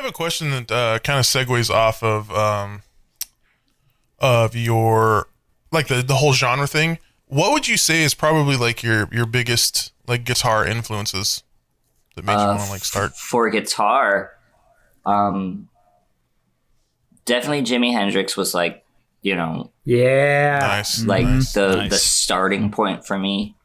a question that kind of segues off of your like the whole genre thing. What would you say is probably like your biggest like guitar influences that made you want to like start? For guitar, definitely Jimi Hendrix was like, Nice. like nice. the starting point for me.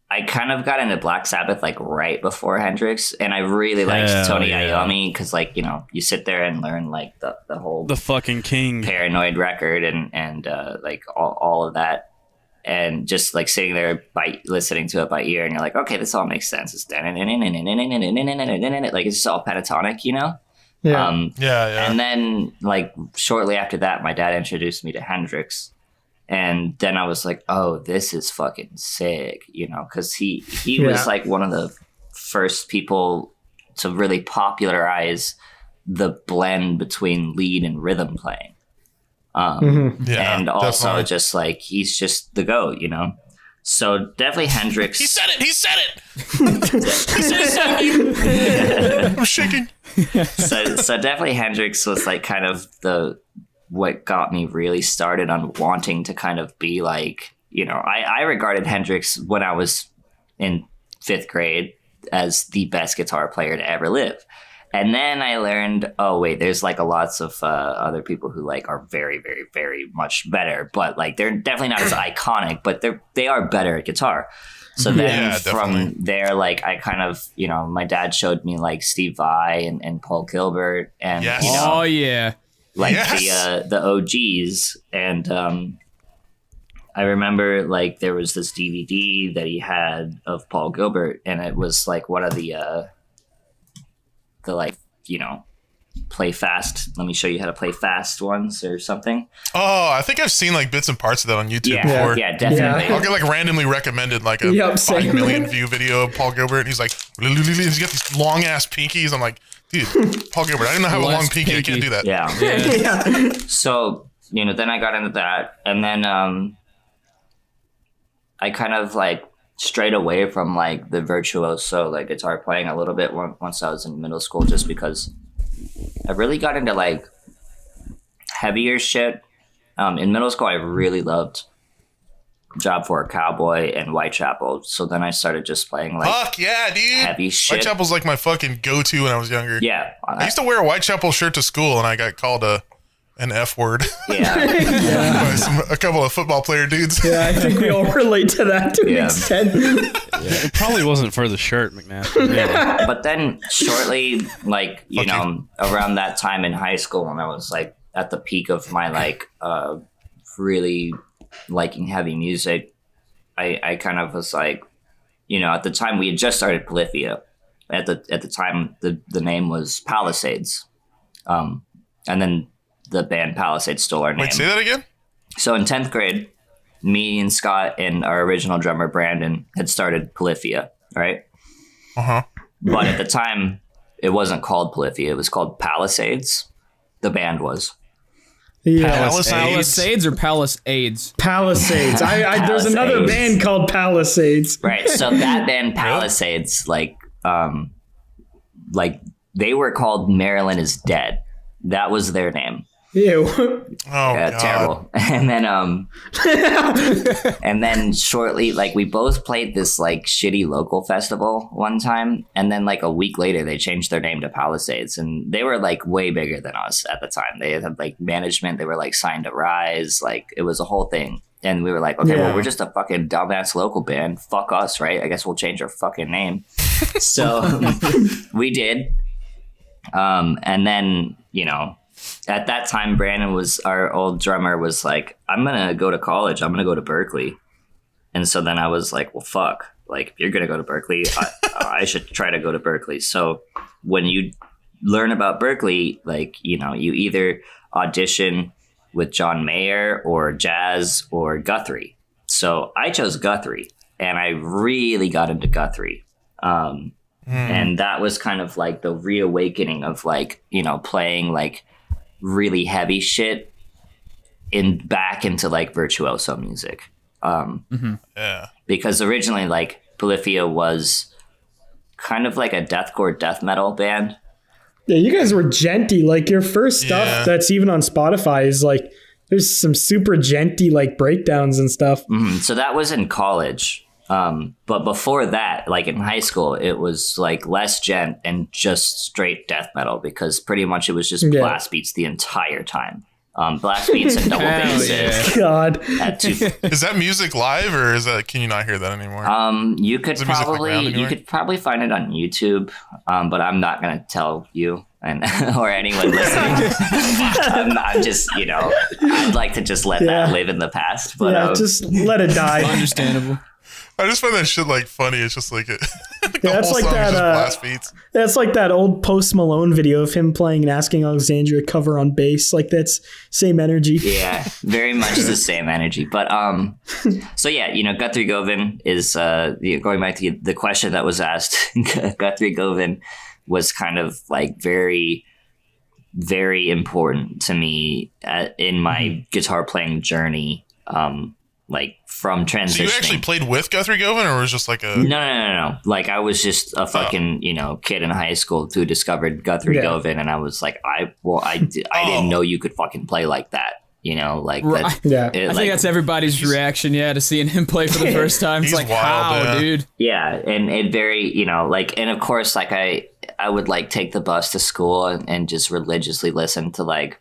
I kind of got into Black Sabbath like right before Hendrix, and I really liked Tony Iommi because, like, you sit there and learn like the whole fucking king Paranoid record and like all of that, and just like sitting there by listening to it by ear, and you're like, okay, this all makes sense. It's like it's just all pentatonic, Yeah. And then like shortly after that, my dad introduced me to Hendrix. And then I was like, oh, this is fucking sick, because he was like one of the first people to really popularize the blend between lead and rhythm playing. And also definitely. Just like, he's just the GOAT, So definitely Hendrix. He said it. He said it. I'm shaking. So definitely Hendrix was like kind of what got me really started on wanting to kind of be like, I regarded Hendrix when I was in 5th grade as the best guitar player to ever live. And then I learned, oh wait, there's like lots of other people who like are very, very, very much better, but like they're definitely not as iconic, but they are better at guitar. So then from there, like I kind of, my dad showed me like Steve Vai and Paul Gilbert and like the OGs. And I remember like there was this DVD that he had of Paul Gilbert, and it was like one of the like, play fast. Let me show you how to play fast ones or something. Oh, I think I've seen like bits and parts of that on YouTube before. Yeah, definitely. I'll get like randomly recommended like a 5 million view video of Paul Gilbert, and he's like, he's got these long ass pinkies. I'm like, dude, Paul Gilbert, I didn't know how a long pinky. I can't do that. Yeah. So, then I got into that, and then I kind of like strayed away from like the virtuoso like guitar playing a little bit once I was in middle school, just because I really got into like heavier shit. In middle school, I really loved Job for a Cowboy and Whitechapel. So then I started just playing like fuck yeah, dude, heavy shit. Whitechapel's like my fucking go-to when I was younger. Yeah, I used to wear a Whitechapel shirt to school, and I got called an F word. Yeah. By a couple of football player dudes. Yeah, I think we all relate to that to an extent. It probably wasn't for the shirt, McNabb. Yeah. But then shortly, like, around that time in high school, when I was like at the peak of my like really liking heavy music, I kind of was like, at the time we had just started Polyphia. At the time the name was Palisades. And then the band Palisades stole our name. Wait, say that again? So in 10th grade, me and Scott and our original drummer Brandon had started Polyphia, right? Uh-huh. But at the time, it wasn't called Polyphia. It was called Palisades. The band was. Yeah. Palisades or Palisades? Palisades. There's another band called Palisades. Right. So that band Palisades, like they were called Maryland is Dead. That was their name. Ew. God. Terrible. And then shortly, like we both played this like shitty local festival one time, and then like a week later they changed their name to Palisades, and they were like way bigger than us at the time. They had like management, they were like signed to Rise, like it was a whole thing. And we were like, okay, well, we're just a fucking dumbass local band. Fuck us, right? I guess we'll change our fucking name. So we did. And then, at that time, Brandon was our old drummer was like, I'm going to go to college. I'm going to go to Berkeley. And so then I was like, well, fuck, like, if you're going to go to Berkeley, I should try to go to Berkeley. So when you learn about Berkeley, like, you either audition with John Mayer or Jazz or Guthrie. So I chose Guthrie, and I really got into Guthrie. And that was kind of like the reawakening of like, playing like really heavy shit back into like virtuoso music. Yeah. Because originally like Polyphia was kind of like a deathcore death metal band. Yeah, you guys were genty. Like your first stuff that's even on Spotify is like there's some super genty like breakdowns and stuff. So that was in college. But before that, like in high school, it was like less gent and just straight death metal because pretty much it was just blast beats the entire time. Blast beats and double basses. God. Is that music live or can you not hear that anymore? You could probably find it on YouTube, but I'm not gonna tell you or anyone listening. I'm just, I'd like to just let that live in the past. But just let it die. Understandable. I just find that shit like funny. It's just like that's like that. Blast beats. That's like that old Post Malone video of him playing and Asking Alexandria cover on bass. Like that's same energy. Yeah, very much the same energy. But so yeah, Guthrie Govan is going back to the question that was asked. Guthrie Govan was kind of like very, very important to me in my guitar playing journey. Like from transitioning. So you actually played with Guthrie Govan, or was just like a no? Like I was just a fucking kid in high school who discovered Guthrie Govan, and I was like, I didn't know you could fucking play like that. Like that. Yeah, I think that's everybody's reaction. Yeah, to seeing him play for the first time. It's like, wild, how, dude? Yeah, and it very and of course, like I would like take the bus to school and just religiously listen to like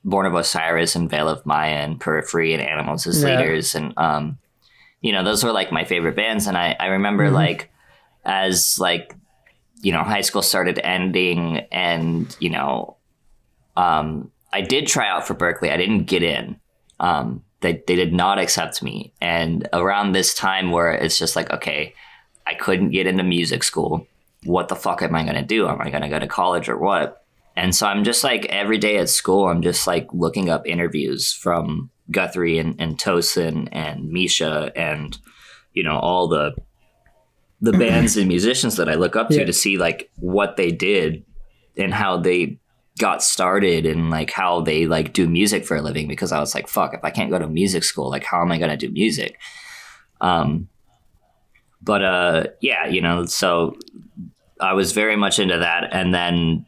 Born of Osiris and Veil of Maya and Periphery and Animals as Leaders. And, those were like my favorite bands. And I remember like, as like, high school started ending and, I did try out for Berkeley. I didn't get in. They did not accept me. And around this time where it's just like, okay, I couldn't get into music school. What the fuck am I going to do? Am I going to go to college or what? And so I'm just like every day at school, I'm just like looking up interviews from Guthrie and Tosin and Misha and, all the bands and musicians that I look up to see like what they did and how they got started and like how they like do music for a living. Because I was like, fuck, if I can't go to music school, like how am I going to do music? So I was very much into that. And then,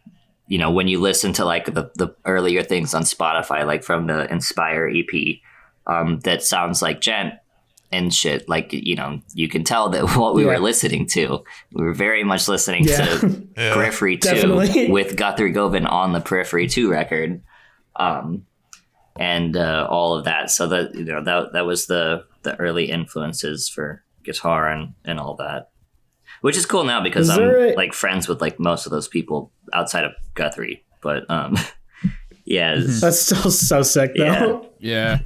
when you listen to like the earlier things on Spotify, like from the Inspire EP, that sounds like gent and shit. Like, you can tell that what we were listening to, we were very much listening to Periphery 2 with Guthrie Govan on the Periphery 2 record. And all of that. So that was the early influences for guitar and all that. Which is cool now because I'm like friends with like most of those people outside of Guthrie. But that's still so sick though. Yeah.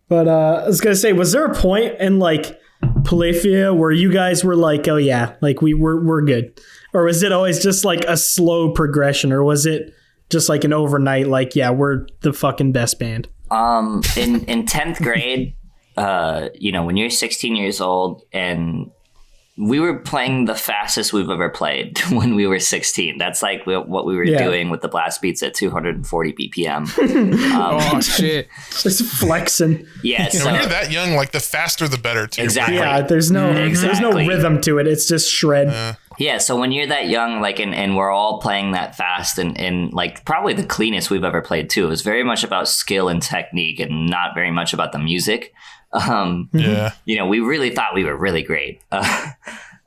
But I was gonna say, was there a point in like Polyphia where you guys were like, oh yeah, like we're good, or was it always just like a slow progression, or was it just like an overnight like, yeah, we're the fucking best band? In 10th grade, when you're 16 years old and we were playing the fastest we've ever played when we were 16. That's like what we were doing with the blast beats at 240 BPM. Oh, shit. Just flexing. Yeah. So, when you're that young, like the faster the better, too. Exactly. Yeah, there's no rhythm to it. It's just shred. Yeah, so when you're that young, like, and we're all playing that fast and like probably the cleanest we've ever played, too. It was very much about skill and technique and not very much about the music. We really thought we were really great.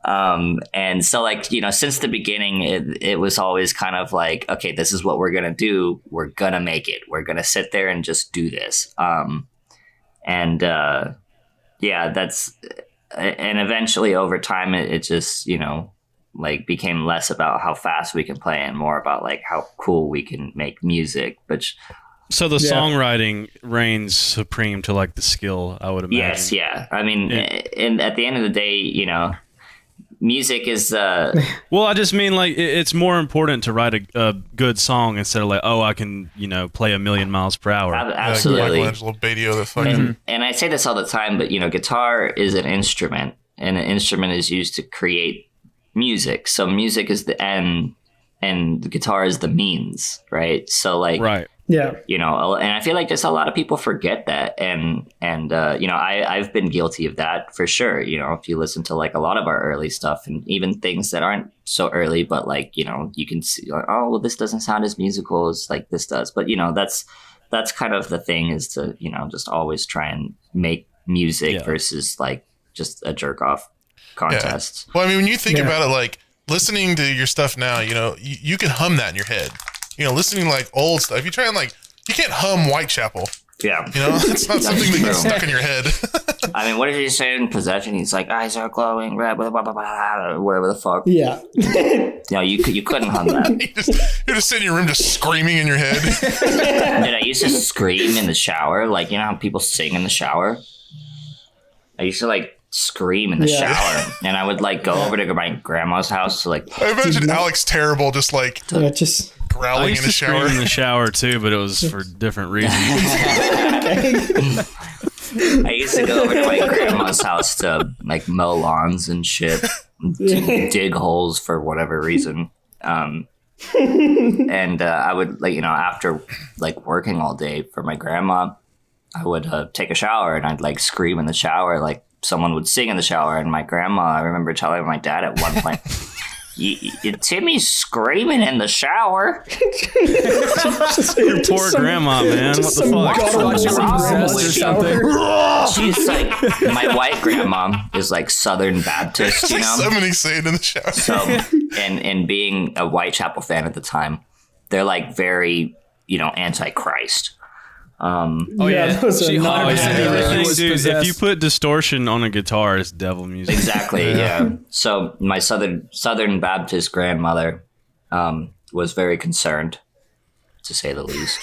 And so like, since the beginning, it was always kind of like, okay, this is what we're going to do. We're going to make it. We're going to sit there and just do this. And eventually over time, it just, like became less about how fast we can play and more about like how cool we can make music, which... So the songwriting reigns supreme to like the skill, I would imagine. Yes, yeah. I mean, and at the end of the day, music is... Well, I just mean like it's more important to write a good song instead of like, oh, I can, play 1,000,000 miles per hour. Absolutely. Like Michelangelo Badio, the fucking... And I say this all the time, but, guitar is an instrument, and an instrument is used to create music. So music is the end, and the guitar is the means, right? So like... Right. Yeah. You know, and I feel like just a lot of people forget that. And you know, I've been guilty of that for sure. You know, if you listen to like a lot of our early stuff and even things that aren't so early, but like, you know, you can see like, oh, well, this doesn't sound as musical as like this does. But, you know, that's kind of the thing, is to, you know, just always try and make music versus like just a jerk off contest. Yeah. Well, I mean, when you think about it, like listening to your stuff now, you know, you can hum that in your head. You know, listening like old stuff, if you try and like, you can't hum Whitechapel. Yeah. You know, it's not something that gets stuck in your head. I mean, what did he say in Possession? He's like, eyes are glowing red, blah, blah, blah, blah, whatever the fuck. Yeah. You know, you couldn't hum that. You're just sitting in your room just screaming in your head. Dude, I used to scream in the shower. Like, you know how people sing in the shower? I used to like scream in the shower, and I would like go over to my grandma's house to like. I imagine Alex Terrible just like growling I used in the to shower. scream in the shower too, but it was for different reasons. I used to go over to my grandma's house to like mow lawns and shit, dig holes for whatever reason. And I would like, you know, after like working all day for my grandma, I would take a shower and I'd like scream in the shower, like someone would sing in the shower. And my grandma, I remember telling my dad at one point, Timmy's screaming in the shower. Your poor grandma, man. What the fuck? She's like, my white grandma is like Southern Baptist, you know? Somebody saying in the shower. So, and being a Whitechapel fan at the time, they're like very, you know, anti-Christ. She 100% dude, if you put distortion on a guitar, it's devil music. Exactly, yeah. So my Southern Baptist grandmother was very concerned, to say the least.